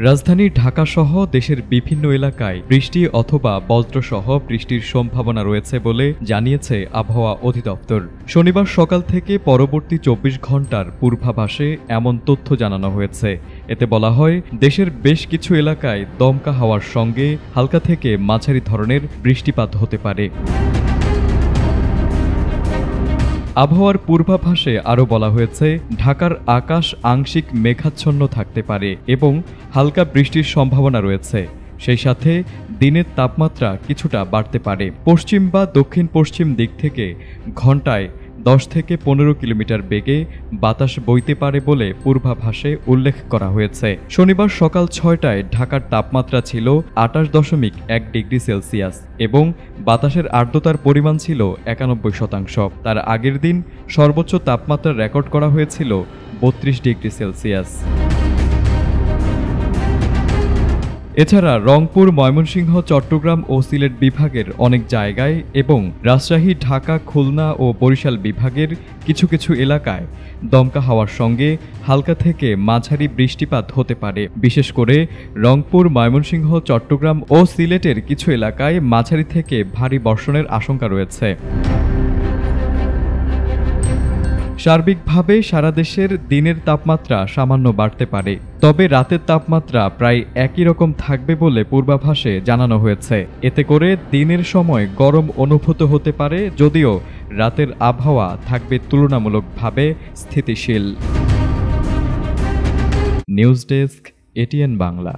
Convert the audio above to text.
রাজধানী ঢাকাসহ দেশের বিভিন্ন এলাকায় বৃষ্টি অথবা বজ্রসহ বৃষ্টির সম্ভাবনা রয়েছে বলে জানিয়েছে আবহাওয়া অধিদপ্তর। শনিবার সকাল থেকে পরবর্তী ২৪ ঘণ্টার পূর্বাভাসে এমন তথ্য জানানো হয়েছে। এতে বলা হয়, দেশের বেশ কিছু এলাকায় দমকা হাওয়ার সঙ্গে হালকা থেকে মাঝারি ধরনের বৃষ্টিপাত হতে পারে। আবহাওয়ার পূর্বাভাসে আরও বলা হয়েছে, ঢাকার আকাশ আংশিক মেঘাচ্ছন্ন থাকতে পারে এবং হালকা বৃষ্টির সম্ভাবনা রয়েছে। সেই সাথে দিনের তাপমাত্রা কিছুটা বাড়তে পারে। পশ্চিম বা দক্ষিণ পশ্চিম দিক থেকে ঘন্টায় 10 থেকে 15 কিলোমিটার বেগে বাতাস বইতে পারে বলে পূর্বাভাসে উল্লেখ করা হয়েছে। শনিবার সকাল 6টায় ঢাকার তাপমাত্রা ছিল 28.1 ডিগ্রি সেলসিয়াস এবং বাতাসের আর্দ্রতার পরিমাণ ছিল 91%। তার আগের দিন সর্বোচ্চ তাপমাত্রা রেকর্ড করা হয়েছিল 32 ডিগ্রি সেলসিয়াস। এছাড়া রংপুর, ময়মনসিংহ, চট্টগ্রাম ও সিলেট বিভাগের অনেক জায়গায় এবং রাজশাহী, ঢাকা, খুলনা ও বরিশাল বিভাগের কিছু কিছু এলাকায় দমকা হাওয়ার সঙ্গে হালকা থেকে মাঝারি বৃষ্টিপাত হতে পারে। বিশেষ করে রংপুর, ময়মনসিংহ, চট্টগ্রাম ও সিলেটের কিছু এলাকায় মাঝারি থেকে ভারী বর্ষণের আশঙ্কা রয়েছে। সার্বিকভাবে সারা দেশের দিনের তাপমাত্রা সামান্য বাড়তে পারে, তবে রাতের তাপমাত্রা প্রায় একই রকম থাকবে বলে পূর্বাভাসে জানানো হয়েছে। এতে করে দিনের সময় গরম অনুভূত হতে পারে, যদিও রাতের আবহাওয়া থাকবে তুলনামূলকভাবে স্থিতিশীল। News desk, ATN Bangla.